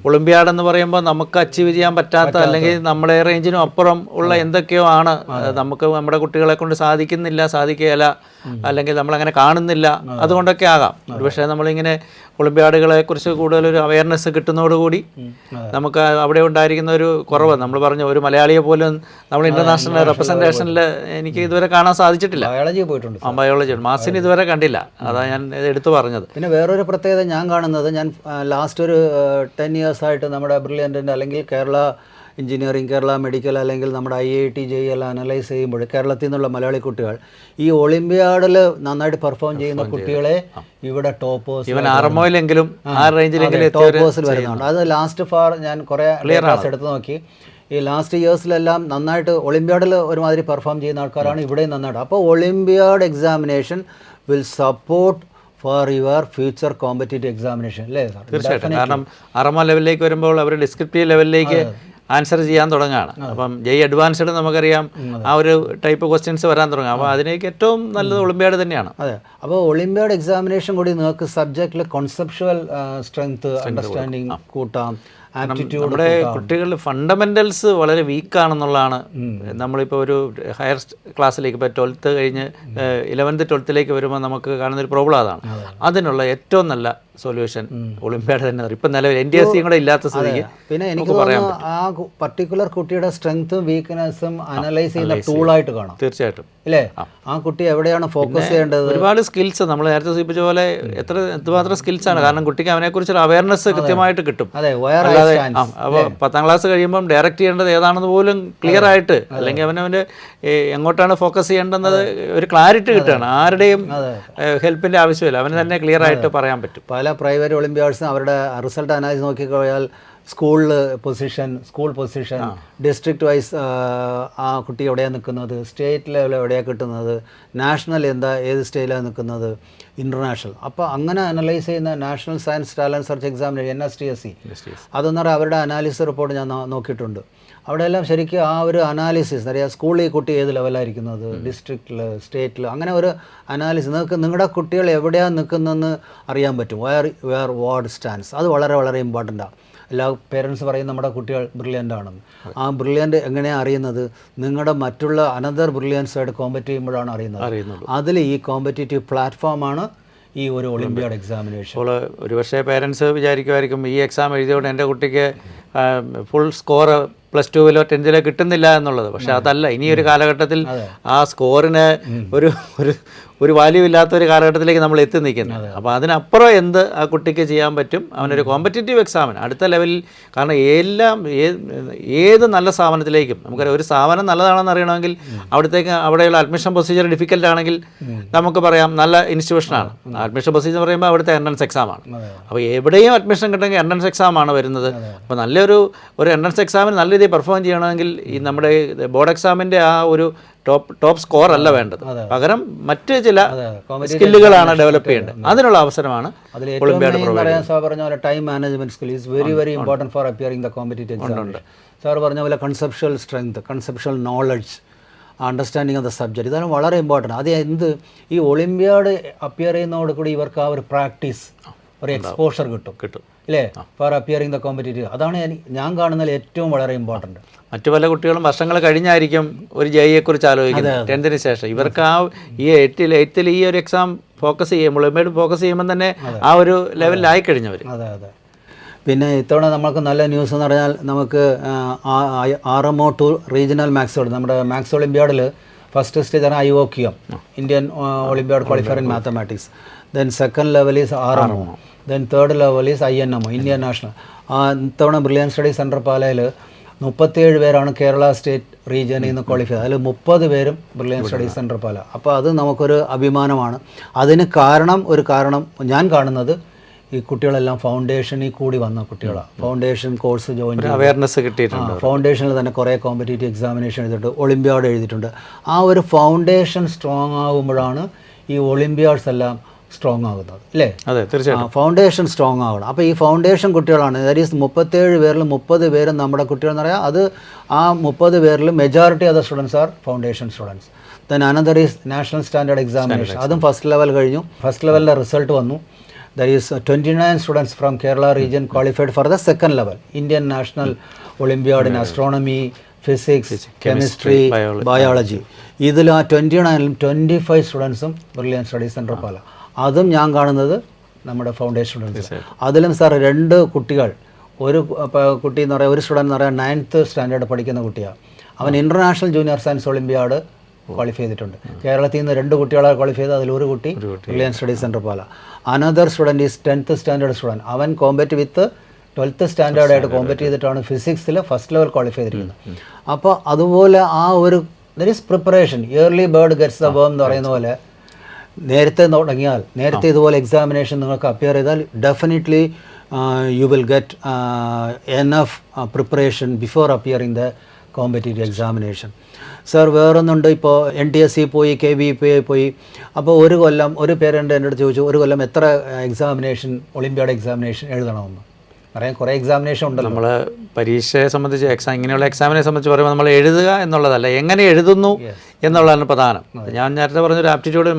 ഒളിമ്പ്യാഡ് എന്ന് പറയുമ്പോൾ നമുക്ക് അച്ചീവ് ചെയ്യാൻ പറ്റാത്ത അല്ലെങ്കിൽ നമ്മുടെ റേഞ്ചിനും അപ്പുറം ഉള്ള എന്തൊക്കെയോ ആണ് നമുക്ക് നമ്മുടെ കുട്ടികളെ കൊണ്ട് സാധിക്കുകയില്ല അല്ലെങ്കിൽ നമ്മളങ്ങനെ കാണുന്നില്ല, അതുകൊണ്ടൊക്കെ ആകാം. ഒരു പക്ഷേ നമ്മളിങ്ങനെ ഒളിമ്പ്യാഡുകളെ കുറിച്ച് കൂടുതലൊരു അവയർനെസ് കിട്ടുന്നതോടുകൂടി നമുക്ക് അവിടെ ഉണ്ടായിരിക്കുന്ന ഒരു കുറവ്, നമ്മൾ പറഞ്ഞ ഒരു മലയാളിയെ പോലും നമ്മൾ ഇൻ്റർനാഷണൽ റെപ്രസെൻറ്റേഷനിൽ എനിക്ക് ഇതുവരെ കാണാൻ സാധിച്ചിട്ടില്ല. ബയോളജി പോയിട്ടുണ്ട്, ബയോളജി മാത്സിന് ഇതുവരെ കണ്ടില്ല. അതാണ് ഞാൻ എടുത്തു പറഞ്ഞത്. പിന്നെ വേറൊരു പ്രത്യേകത ഞാൻ കാണുന്നത്, ഞാൻ ലാസ്റ്റ് ഒരു 10 years ആയിട്ട് നമ്മുടെ ബ്രില്യൻറ്റിൻ്റെ അല്ലെങ്കിൽ കേരള എഞ്ചിനീയറിംഗ്, കേരള മെഡിക്കൽ അല്ലെങ്കിൽ നമ്മുടെ IIT JEE എല്ലാം അനലൈസ് ചെയ്യുമ്പോൾ കേരളത്തിൽ നിന്നുള്ള മലയാളി കുട്ടികൾ ഈ ഒളിമ്പ്യാഡിൽ നന്നായിട്ട് പെർഫോം ചെയ്യുന്ന കുട്ടികളെ ഇവിടെ ടോപ്പേഴ്സ് വരുന്നുണ്ട്. അത് ലാസ്റ്റ് ഫാർ ഞാൻ കുറേ ക്ലാസ് എടുത്ത് നോക്കി. ഈ ലാസ്റ്റ് ഇയേഴ്സിലെല്ലാം നന്നായിട്ട് ഒളിമ്പ്യാഡിൽ ഒരുമാതിരി പെർഫോം ചെയ്യുന്ന ആൾക്കാരാണ് ഇവിടെയും നന്നായിട്ട്. അപ്പോൾ Olympiad examination will support for your future competitive examination അല്ലേ സാർ? തീർച്ചയായിട്ടും. കാരണം അറമ ലെവലിലേക്ക് വരുമ്പോൾ അവർ ഡിസ്ക്രിപ്റ്റീവ് ലെവലിലേക്ക് ആൻസർ ചെയ്യാൻ തുടങ്ങുകയാണ്. അപ്പം JEE അഡ്വാൻസ്ഡ് നമുക്കറിയാം ആ ഒരു ടൈപ്പ് ക്വസ്റ്റ്യൻസ് വരാൻ തുടങ്ങും. അപ്പോൾ അതിലേക്ക് ഏറ്റവും നല്ലത് ഒളിമ്പ്യാഡ് തന്നെയാണ്. അതെ. അപ്പോൾ ഒളിമ്പ്യാഡ് എക്സാമിനേഷൻ കൂടി നിങ്ങൾക്ക് സബ്ജക്റ്റിൽ കോൺസെപ്ച്വൽ സ്ട്രെങ്ത്, അണ്ടർസ്റ്റാൻഡിങ് കൂട്ടാം, നമ്മുടെ കുട്ടികളുടെ ഫണ്ടമെന്റൽസ് വളരെ വീക്കാണെന്നുള്ളതാണ്. നമ്മളിപ്പോൾ ഒരു ഹയർ ക്ലാസ്സിലേക്ക് ഇപ്പോൾ 12th കഴിഞ്ഞ് 11th 12th വരുമ്പോൾ നമുക്ക് കാണുന്നൊരു പ്രോബ്ലം അതാണ്. അതിനുള്ള ഏറ്റവും നല്ല സൊല്യൂഷൻ ഒളിമ്പ്യാഡ് തന്നെ. ഇപ്പം നിലവിൽ NTSC കൂടെ ഇല്ലാത്ത സ്ഥിതിക്ക് പിന്നെ എനിക്ക് തോന്നുന്നു ആ പർട്ടിക്കുലർ കുട്ടിയുടെ സ്ട്രെങ്ത്തും വീക്ക്നെസ്സും അനലൈസ് ചെയ്യുന്ന ടൂളായിട്ട് കാണാം. തീർച്ചയായിട്ടും അല്ലേ? ആ കുട്ടി എവിടെയാണ് ഫോക്കസ് ചെയ്യേണ്ടത്? ഒരുപാട് സ്കിൽസ് നമ്മൾ നേരത്തെ സൂചിപ്പിച്ച പോലെ എത്രമാത്രം സ്കിൽസ് ആണ്. കാരണം കുട്ടിക്ക് അവനെക്കുറിച്ചൊരു അവയർനെസ് കൃത്യമായിട്ട് കിട്ടും. അപ്പോൾ 10th ക്ലാസ് കഴിയുമ്പം ഡയറക്റ്റ് ചെയ്യേണ്ടത് ഏതാണെന്ന് പോലും ക്ലിയർ ആയിട്ട്, അല്ലെങ്കിൽ അവനവൻ്റെ എങ്ങോട്ടാണ് ഫോക്കസ് ചെയ്യേണ്ടത് ഒരു ക്ലാരിറ്റി കിട്ടുകയാണ്. ആരുടെയും ഹെൽപ്പിൻ്റെ ആവശ്യമില്ല, അവന് തന്നെ ക്ലിയർ ആയിട്ട് പറയാൻ പറ്റും. പല പ്രൈവറ്റ് ഒളിമ്പ്യാഡ്സിനും അവരുടെ റിസൾട്ട് അനാലിസിസ് നോക്കിക്കഴിഞ്ഞാൽ സ്കൂൾ പൊസിഷൻ, ഡിസ്ട്രിക്ട് വൈസ് ആ കുട്ടി എവിടെയാണ് നിൽക്കുന്നത്, സ്റ്റേറ്റ് ലെവൽ എവിടെയാണ് കിട്ടുന്നത്, നാഷണൽ ഏത് സ്റ്റേറ്റിലാണ് നിൽക്കുന്നത്, ഇൻ്റർനാഷണൽ. അപ്പോൾ അങ്ങനെ അനലൈസ് ചെയ്യുന്ന national science talent search examination NSTSC, അതെന്ന് പറഞ്ഞാൽ അവരുടെ അനാലിസിസ് റിപ്പോർട്ട് ഞാൻ നോക്കിയിട്ടുണ്ട്. അവിടെയെല്ലാം ശരിക്കും ആ ഒരു അനാലിസിസ് അറിയാം. സ്കൂളിൽ ഈ കുട്ടി ഏത് ലെവലായിരിക്കുന്നത്, ഡിസ്ട്രിക്റ്റിൽ, സ്റ്റേറ്റിൽ, അങ്ങനെ ഒരു അനാലിസിസ് നിങ്ങളുടെ കുട്ടികൾ എവിടെയാണ് നിൽക്കുന്നതെന്ന് അറിയാൻ പറ്റും. Where ward stands. അത് വളരെ വളരെ ഇമ്പോർട്ടൻ്റാണ്. എല്ലാ പേരൻസ് പറയും നമ്മുടെ കുട്ടികൾ ബ്രില്യൻ്റ് ആണെന്ന്. ആ ബ്രില്യൻ്റ് എങ്ങനെയാണ് അറിയുന്നത്? നിങ്ങളുടെ മറ്റുള്ള അനദർ ബ്രില്യൻസായിട്ട് കോമ്പറ്റ് ചെയ്യുമ്പോഴാണ് അറിയുന്നത്. അതിൽ ഈ കോമ്പറ്റേറ്റീവ് പ്ലാറ്റ്ഫോമാണ് ഈ ഒരു ഒളിമ്പ്യാഡ് എക്സാമിനേഷൻ. അപ്പോൾ ഒരുപക്ഷെ പേരൻസ് വിചാരിക്കുമായിരിക്കും ഈ എക്സാം എഴുതിയോണ്ട് എൻ്റെ കുട്ടിക്ക് ഫുൾ സ്കോർ +2 10 കിട്ടുന്നില്ല എന്നുള്ളത്. പക്ഷെ അതല്ല. ഇനിയൊരു കാലഘട്ടത്തിൽ ആ സ്കോറിന് ഒരു വാല്യൂ ഇല്ലാത്തൊരു കാലഘട്ടത്തിലേക്ക് നമ്മൾ എത്തി നിൽക്കുന്നത്. അപ്പോൾ അതിനപ്പുറം എന്ത് ആ കുട്ടിക്ക് ചെയ്യാൻ പറ്റും? അവനൊരു കോമ്പറ്റേറ്റീവ് എക്സാമിന് അടുത്ത ലെവലിൽ. കാരണം ഏത് നല്ല സ്ഥാപനത്തിലേക്കും നമുക്കറിയാം, ഒരു സ്ഥാപനം നല്ലതാണെന്ന് അറിയണമെങ്കിൽ അവിടെയുള്ള അഡ്മിഷൻ പ്രൊസീജിയർ ഡിഫിക്കൽട്ട് ആണെങ്കിൽ നമുക്ക് പറയാം നല്ല ഇൻസ്റ്റിറ്റ്യൂഷനാണ്. അഡ്മിഷൻ പ്രൊസീജിയർ പറയുമ്പോൾ അവിടുത്തെ എൻട്രൻസ് എക്സാമാണ്. അപ്പോൾ എവിടെയും അഡ്മിഷൻ കിട്ടുമെങ്കിൽ എൻട്രൻസ് എക്സാമാണ് വരുന്നത്. അപ്പോൾ നല്ലൊരു എൻട്രൻസ് എക്സാമിന് നല്ല രീതിയിൽ പെർഫോം ചെയ്യണമെങ്കിൽ ഈ നമ്മുടെ ബോർഡ് എക്സാമിൻ്റെ ആ ഒരു ടോപ്പ് സ്കോർ അല്ല വേണ്ടത്. പകരം മറ്റ് ചില സ്കില്ലുകളാണ് ഡെവലപ്പ് ചെയ്യേണ്ടത്. അതിനുള്ള അവസരമാണ് ഒളിമ്പ്യാഡ് പ്രൊവൈഡ്. സാർ പറഞ്ഞ പോലെ time management skill is very very important for appearing the competitive examination. Sir പറഞ്ഞ പോലെ conceptual strength, conceptual knowledge, understanding of the subject, ഇതാണ് വളരെ ഇമ്പോർട്ടൻറ്റ്. അത് ഈ ഒളിമ്പ്യാഡ് അപ്പിയർ ചെയ്യുന്നതോട് കൂടി ഇവർക്ക് ആ ഒരു പ്രാക്ടീസ്, ഒരു എക്സ്പോഷർ കിട്ടും അല്ലേ, ഫോർ അപ്പിയറിംഗ് ദ കോമ്പറ്റേറ്റീവ്. അതാണ് ഞാൻ കാണുന്നതിൽ ഏറ്റവും വളരെ ഇമ്പോർട്ടൻറ്റ്. മറ്റു പല കുട്ടികളും വർഷങ്ങൾ കഴിഞ്ഞായിരിക്കും ഒരു JEE കുറിച്ച് ആലോചിക്കുന്നത് 10th ശേഷം. ഇവർക്ക് ഈ 8th ഈ ഒരു എക്സാം ഫോക്കസ് ചെയ്യുമ്പോൾ, ഒളിമ്പ്യാഡ് ഫോക്കസ് ചെയ്യുമ്പോൾ തന്നെ ആ ഒരു ലെവലിലായി കഴിഞ്ഞവർ. അതെ. പിന്നെ ഇത്തവണ നമുക്ക് നല്ല ന്യൂസ് എന്ന് പറഞ്ഞാൽ നമുക്ക് RMO 2 റീജിയണൽ മാത്സ്, നമ്മുടെ മാത്സ് ഒളിമ്പ്യാഡിൽ ഫസ്റ്റ് സ്റ്റേജാണ് IOQM, Indian olympiad qualifier in mathematics. Then second level is RMO. Then third level is INMO, Indian national. ഇത്തവണ ബ്രില്യൻ സ്റ്റഡി സെൻറ്റർ പാലയിൽ 37 പേരാണ് കേരള സ്റ്റേറ്റ് റീജിയനിൽ നിന്ന് ക്വാളിഫൈ. അതിൽ 30 പേരും ബ്രില്യൻ സ്റ്റഡി സെൻറ്റർ പാല. അപ്പോൾ അത് നമുക്കൊരു അഭിമാനമാണ്. അതിന് കാരണം ഞാൻ കാണുന്നത് ഈ കുട്ടികളെല്ലാം ഫൗണ്ടേഷനിൽ കൂടി വന്ന കുട്ടികളാണ്. ഫൗണ്ടേഷൻ കോഴ്സ് ജോയിൻ ചെയ്ത് അവയർനെസ് കിട്ടിയിട്ടുണ്ട്. ഫൗണ്ടേഷനിൽ തന്നെ കുറേ കോമ്പറ്റേറ്റീവ് എക്സാമിനേഷൻ എഴുതിയിട്ടുണ്ട്, ഒളിമ്പ്യാഡ് എഴുതിയിട്ടുണ്ട്. ആ ഒരു ഫൗണ്ടേഷൻ സ്ട്രോങ് ആകുമ്പോഴാണ് ഈ ഒളിമ്പ്യാഡ്സ് എല്ലാം സ്ട്രോങ് ആകുന്നത്, അല്ലേ? അതെ, തീർച്ചയായിട്ടും. ഫൗണ്ടേഷൻ സ്ട്രോങ് ആകണം. അപ്പോൾ ഈ ഫൗണ്ടേഷൻ കുട്ടികളാണ്, ദാറ്റ് ഈസ് 37 പേരിൽ 30 പേരും നമ്മുടെ കുട്ടികളെന്ന് പറയാം. അത് ആ 30 പേരിൽ majority of the students are foundation students. Then another is national standard examination. അതും ഫസ്റ്റ് ലെവൽ കഴിഞ്ഞു. ഫസ്റ്റ് ലെവലിൻ്റെ റിസൾട്ട് വന്നു. That is 29 students from Kerala region qualified for the second level Indian national Olympiad in astronomy, physics, chemistry, biology. ഇതിൽ ആ 29ലും 25 സ്റ്റുഡൻസും brilliant study centre പാല. അതും ഞാൻ കാണുന്നത് നമ്മുടെ foundation students. അതിലും സാർ 2 കുട്ടികൾ, ഒരു കുട്ടി എന്ന് പറയാം, ഒരു സ്റ്റുഡൻറ്റ് എന്ന് പറയാം 9th സ്റ്റാൻഡേർഡ് പഠിക്കുന്ന കുട്ടിയാണ്. അവൻ international junior science Olympiad qualify ചെയ്തിട്ടുണ്ട്. കേരളത്തിൽ നിന്ന് 2 കുട്ടികളെ ക്വാളിഫൈ ചെയ്ത് അതിലൊരു കുട്ടി brilliant study centre Pala. Another student is 10th standard student. അവൻ കോമ്പറ്റ് വിത്ത് 12th സ്റ്റാൻഡേർഡായിട്ട് കോമ്പറ്റ് ചെയ്തിട്ടാണ് ഫിസിക്സിൽ ഫസ്റ്റ് ലെവൽ ക്വാളിഫൈ ചെയ്തിരിക്കുന്നത്. അപ്പോൾ അതുപോലെ ആ ഒരു there is preparation. Yearly bird gets the വേം എന്ന് പറയുന്ന പോലെ നേരത്തെ തുടങ്ങിയാൽ, നേരത്തെ ഇതുപോലെ എക്സാമിനേഷൻ നിങ്ങൾക്ക് അപ്പിയർ ചെയ്താൽ definitely you will get enough preparation before appearing the competitive examination. Sir വേറൊന്നുണ്ട്, ഇപ്പോൾ NTSC പോയി, KVP പോയി. അപ്പോൾ ഒരു കൊല്ലം ഒരു പേരൻ്റ് എൻ്റെ അടുത്ത് ചോദിച്ചു, ഒരു കൊല്ലം എത്ര എക്സാമിനേഷൻ, ഒളിമ്പ്യാഡ് എക്സാമിനേഷൻ എഴുതണമെന്ന്. പറയാൻ കുറേ എക്സാമിനേഷൻ ഉണ്ടല്ലോ. നമ്മൾ പരീക്ഷയെ സംബന്ധിച്ച് ഇങ്ങനെയുള്ള എക്സാമിനെ സംബന്ധിച്ച് പറയുമ്പോൾ നമ്മൾ എഴുതുക എന്നുള്ളതല്ല, എങ്ങനെ എഴുതുന്നു എന്നുള്ളതാണ് പ്രധാനം. ഞാൻ നേരത്തെ പറഞ്ഞൊരു ആപ്റ്റിറ്റ്യൂഡ്, ഒരു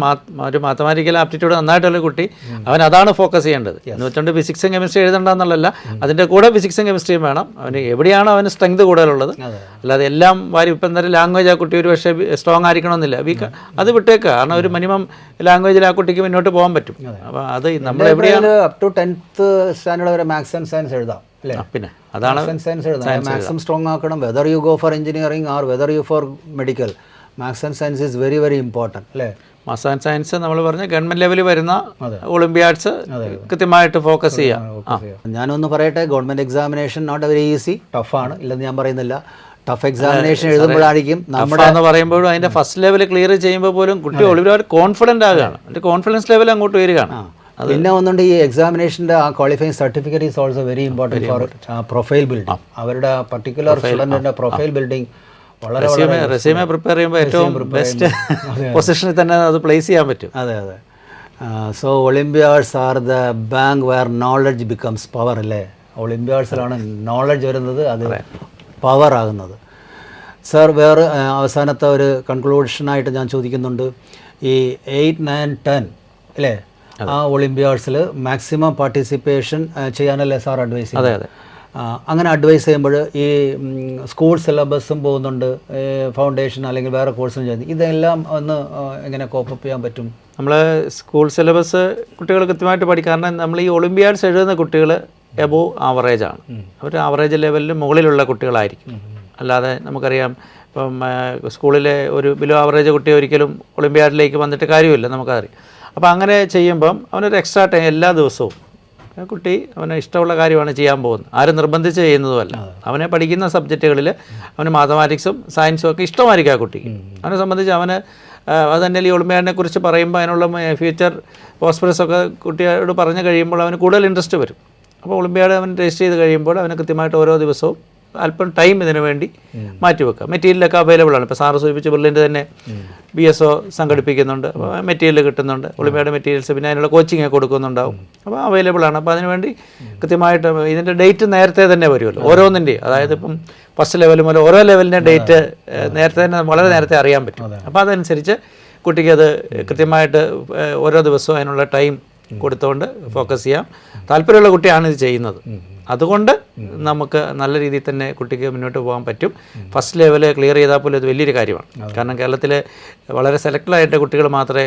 മാത്തമാറ്റിക്കൽ ആപ്റ്റിറ്റ്യൂഡ് നന്നായിട്ടുള്ള കുട്ടി, അവൻ അതാണ് ഫോക്കസ് ചെയ്യേണ്ടത്. എന്ന് വെച്ചുകൊണ്ട് ഫിസിക്സും കെമിസ്ട്രി എഴുതണ്ട എന്നുള്ളതല്ല, അതിൻ്റെ കൂടെ ഫിസിക്സും കെമിസ്ട്രിയും വേണം. അവന് എവിടെയാണോ അവന് സ്ട്രെങ്ത് കൂടുതലുള്ളത്, അല്ലാതെ എല്ലാം വാരി ഇപ്പം എന്തായാലും ലാംഗ്വേജ് ആ കുട്ടി ഒരു പക്ഷേ സ്ട്രോങ് ആയിരിക്കണമെന്നില്ല, വീക്ക് അത് വിട്ടേക്കുക. കാരണം ഒരു മിനിമം ലാംഗ്വേജിൽ ആ കുട്ടിക്ക് മുന്നോട്ട് പോകാൻ പറ്റും. അപ്പോൾ അത് നമ്മൾ എവിടെയാണ് അപ് ടു 10th സ്റ്റാൻഡേർഡ് വരെ മാത്സ് ആൻഡ് സയൻസ് എഴുതാം, അല്ലേ? പിന്നെ അതാണ് സയൻസ് എഴുതാം. മാത്സും സ്ട്രോങ് ആക്കണം. Whether you go for engineering or whether you for medical, maths and science is very very important, അല്ലേ? മാത്സ് ആൻഡ് സയൻസ് നമ്മൾ പറഞ്ഞ ഗവൺമെൻറ് ലെവലിൽ വരുന്ന ഒളിമ്പ്യാഡ്സ് കൃത്യമായിട്ട് ഫോക്കസ് ചെയ്യാം. ഞാനൊന്ന് പറയട്ടെ, government examination not very easy, ടഫാണ്, ഇല്ലെന്ന് ഞാൻ പറയുന്നില്ല. ടഫ് എക്സാമിനേഷൻ എഴുതുമ്പോഴായിരിക്കും നമ്മുടെ എന്ന് പറയുമ്പോഴും അതിൻ്റെ ഫസ്റ്റ് ലെവൽ ക്ലിയർ ചെയ്യുമ്പോൾ പോലും കുട്ടി ഒളിമ്പ്യാഡ് കോൺഫിഡൻ്റ് ആകുകയാണ്, അതിൻ്റെ കോൺഫിഡൻസ് ലെവൽ അങ്ങോട്ട് വരികയാണ്. പിന്നെ ഒന്നുണ്ട്, ഈ എക്സാമിനേഷൻ്റെ ആ qualifying certificate is also very important four profile building. അവരുടെ പർട്ടിക്കുലർ സ്റ്റുഡൻറ്റിൻ്റെ പ്രൊഫൈൽ ബിൽഡിംഗ് വളരെ റെസ്യൂമെ പ്രിപ്പയർ ചെയ്യുമ്പോൾ ഏറ്റവും ബെസ്റ്റ് പൊസിഷനിൽ തന്നെ അത് പ്ലേസ് ചെയ്യാൻ പറ്റും. അതെ അതെ. So olympiads are the bank where knowledge becomes power, അല്ലേ? ഒളിമ്പ്യാഡ്സിലാണ് നോളജ് വരുന്നത്, അത് പവർ ആകുന്നത്. സാർ വേറെ അവസാനത്തെ ഒരു കൺക്ലൂഷനായിട്ട് ഞാൻ ചോദിക്കുന്നുണ്ട്, ഈ 8, 9, 10 അല്ലേ, ആ ഒളിമ്പ്യാഡ്സിൽ മാക്സിമം പാർട്ടിസിപ്പേഷൻ ചെയ്യാനല്ലേ സാർ അഡ്വൈസ് ചെയ്യുന്നത്? അതെ അതെ. അങ്ങനെ അഡ്വൈസ് ചെയ്യുമ്പോൾ ഈ സ്കൂൾ സിലബസും പോകുന്നുണ്ട്, ഫൗണ്ടേഷൻ അല്ലെങ്കിൽ വേറെ കോഴ്സും ചെയ്യുന്നത്, ഇതെല്ലാം ഒന്ന് എങ്ങനെ കോപ്പപ്പ് ചെയ്യാൻ പറ്റും? നമ്മൾ സ്കൂൾ സിലബസ് കുട്ടികൾ കൃത്യമായിട്ട് പഠിക്കും. കാരണം നമ്മൾ ഈ ഒളിമ്പ്യാഡ്സ് എഴുതുന്ന കുട്ടികൾ എബോവ് ആവറേജാണ്, അവർ ആവറേജ് ലെവലിൽ മുകളിലുള്ള കുട്ടികളായിരിക്കും. അല്ലാതെ നമുക്കറിയാം ഇപ്പം സ്കൂളിലെ ഒരു ബിലോ ആവറേജ് കുട്ടി ഒരിക്കലും ഒളിമ്പ്യാഡിലേക്ക് വന്നിട്ട് കാര്യമില്ല, നമുക്കറിയാം. അപ്പോൾ അങ്ങനെ ചെയ്യുമ്പം അവനൊരു എക്സ്ട്രാ ടൈം എല്ലാ ദിവസവും കുട്ടി അവന് ഇഷ്ടമുള്ള കാര്യമാണ് ചെയ്യാൻ പോകുന്നത്, ആരും നിർബന്ധിച്ച് ചെയ്യുന്നതുമല്ല. അവനെ പഠിക്കുന്ന സബ്ജക്റ്റുകളിൽ അവന് മാത്തമാറ്റിക്സും സയൻസും ഒക്കെ ഇഷ്ടമായിരിക്കും ആ കുട്ടിക്ക്. അവനെ സംബന്ധിച്ച് അവന് അത് തന്നെ ഈ ഒളിമ്പ്യാഡിനെ കുറിച്ച് പറയുമ്പോൾ അതിനുള്ള ഫ്യൂച്ചർ പ്രോസ്പെറസ് ഒക്കെ കുട്ടിയോട് പറഞ്ഞു കഴിയുമ്പോൾ അവന് കൂടുതൽ ഇൻട്രസ്റ്റ് വരും. അപ്പോൾ ഒളിമ്പ്യാഡ് അവൻ രജിസ്റ്റർ ചെയ്ത് കഴിയുമ്പോൾ അവന് കൃത്യമായിട്ട് ഓരോ ദിവസവും അല്പം ടൈം ഇതിനു വേണ്ടി മാറ്റിവെക്കുക. മെറ്റീരിയലൊക്കെ അവൈലബിൾ ആണ്. ഇപ്പോൾ സാറ് സൂചിപ്പിച്ച് ബിർലിൻ്റെ തന്നെ BSO സംഘടിപ്പിക്കുന്നുണ്ട്, അപ്പോൾ മെറ്റീരിയൽ കിട്ടുന്നുണ്ട്, ഒളിമ്പ്യാഡ് മെറ്റീരിയൽസ്, പിന്നെ അതിനുള്ള കോച്ചിങ് കൊടുക്കുന്നുണ്ടാവും. അപ്പോൾ അവൈലബിൾ ആണ്. അപ്പോൾ അതിനുവേണ്ടി കൃത്യമായിട്ട് ഇതിൻ്റെ ഡേറ്റ് നേരത്തെ തന്നെ വരുമല്ലോ ഓരോന്നിൻ്റെയും. അതായത് ഇപ്പം ഫസ്റ്റ് ലെവൽ മുതൽ ഓരോ ലെവലിൻ്റെ ഡേറ്റ് നേരത്തെ തന്നെ വളരെ നേരത്തെ അറിയാൻ പറ്റും. അപ്പോൾ അതനുസരിച്ച് കുട്ടിക്ക് അത് കൃത്യമായിട്ട് ഓരോ ദിവസവും അതിനുള്ള ടൈം കൊടുത്തുകൊണ്ട് ഫോക്കസ് ചെയ്യാം. താല്പര്യമുള്ള കുട്ടിയാണ് ഇത് ചെയ്യുന്നത്. അതുകൊണ്ട് നമുക്ക് നല്ല രീതിയിൽ തന്നെ കുട്ടിക്ക് മുന്നോട്ട് പോകാൻ പറ്റും. ഫസ്റ്റ് ലെവൽ ക്ലിയർ ചെയ്താൽ പോലും അത് വലിയൊരു കാര്യമാണ്. കാരണം കേരളത്തിൽ വളരെ സെലക്റ്റഡായിട്ട് കുട്ടികൾ മാത്രമേ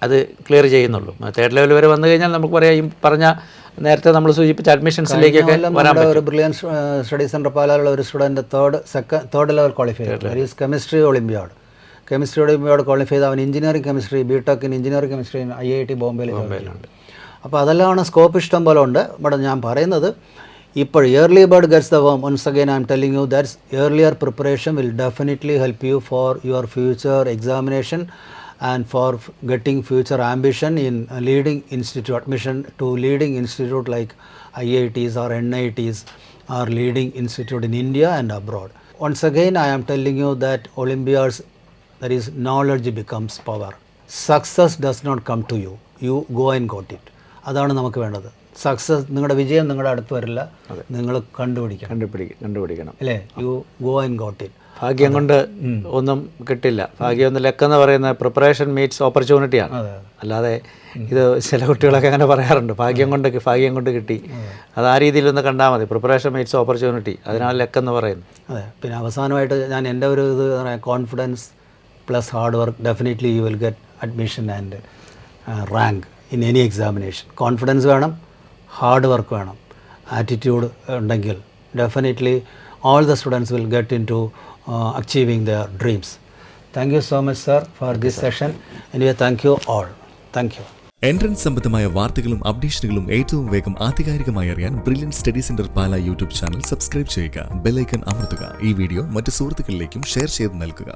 അത് ക്ലിയർ ചെയ്യുന്നുള്ളൂ. തേർഡ് ലെവൽ വരെ വന്നു കഴിഞ്ഞാൽ നമുക്ക് പറയാം, ഈ പറഞ്ഞ നേരത്തെ നമ്മൾ സൂചിപ്പിച്ച അഡ്മിഷൻസിലേക്കൊക്കെ വരാൻ പറ്റും. ഒരു ബ്രില്യൻ സ്റ്റഡി സെൻറ്റർ പാലാലുള്ള ഒരു സ്റ്റുഡൻറ്റ് തേർഡ് ലെവൽ ക്വാളിഫൈ ചെയ്തു, chemistry Olympiad. Chemistry Olympiad qualify ചെയ്ത് അവൻ engineering chemistry, BTech in engineering chemistry IIT ബോംബെയിലുണ്ട്. അപ്പോൾ അതെല്ലാമാണ് സ്കോപ്പ് ഇഷ്ടം പോലെ ഉണ്ട്. ബട്ട് ഞാൻ പറയുന്നത് ഇപ്പോൾ early bird gets the worm. Once again I am telling you that's earlier preparation will definitely help you for your future examination and for getting future ambition in a leading institute, admission to leading institute like IITs or NITs or leading institute in India and abroad. Once again, I am telling you that Olympiads, there is knowledge becomes power. Success does not come to you. You go and got it. അതാണ് നമുക്ക് വേണ്ടത്. Success, നിങ്ങളുടെ വിജയം നിങ്ങളുടെ അടുത്ത് വരില്ല, നിങ്ങൾ കണ്ടുപിടിക്കണം അല്ലേ? You go and got it. ഭാഗ്യം കൊണ്ട് ഒന്നും കിട്ടില്ല. ഭാഗ്യം ഒന്ന് ലക്കെന്ന് പറയുന്ന പ്രിപ്പറേഷൻ മീറ്റ്സ് ഓപ്പർച്യൂണിറ്റിയാണ്. അല്ലാതെ ഇത് ചില കുട്ടികളൊക്കെ അങ്ങനെ പറയാറുണ്ട്, ഭാഗ്യം കൊണ്ട് കിട്ടി. അത് ആ രീതിയിലൊന്ന് കണ്ടാൽ മതി. പ്രിപ്പറേഷൻ മീറ്റ്സ് ഓപ്പർച്യൂണിറ്റി, അതിനാണ് ലക്കെന്ന് പറയുന്നത്. അതെ. പിന്നെ അവസാനമായിട്ട് ഞാൻ എൻ്റെ ഒരു ഇത് confidence plus hard work, definitely you will get admission and rank in any examination. Confidence വേണം, ഹാർഡ് വർക്ക് വേണം, ആറ്റിറ്റ്യൂഡ് ഉണ്ടെങ്കിൽ definitely all the students will get into achieving their dreams. Thank you so much, sir, for this session. Anyway, thank you all. Thank you. Entrance സംബന്ധമായ വാർത്തകളും അപ്ഡേഷനുകളും ഏറ്റവും വേഗം ആധികാരികമായി അറിയാൻ brilliant study centre പാല YouTube channel subscribe ചെയ്യുക. Bell icon അമർത്തുക. ഈ video മറ്റ് സുഹൃത്തുക്കളിലേക്കും ഷെയർ ചെയ്ത് നൽകുക.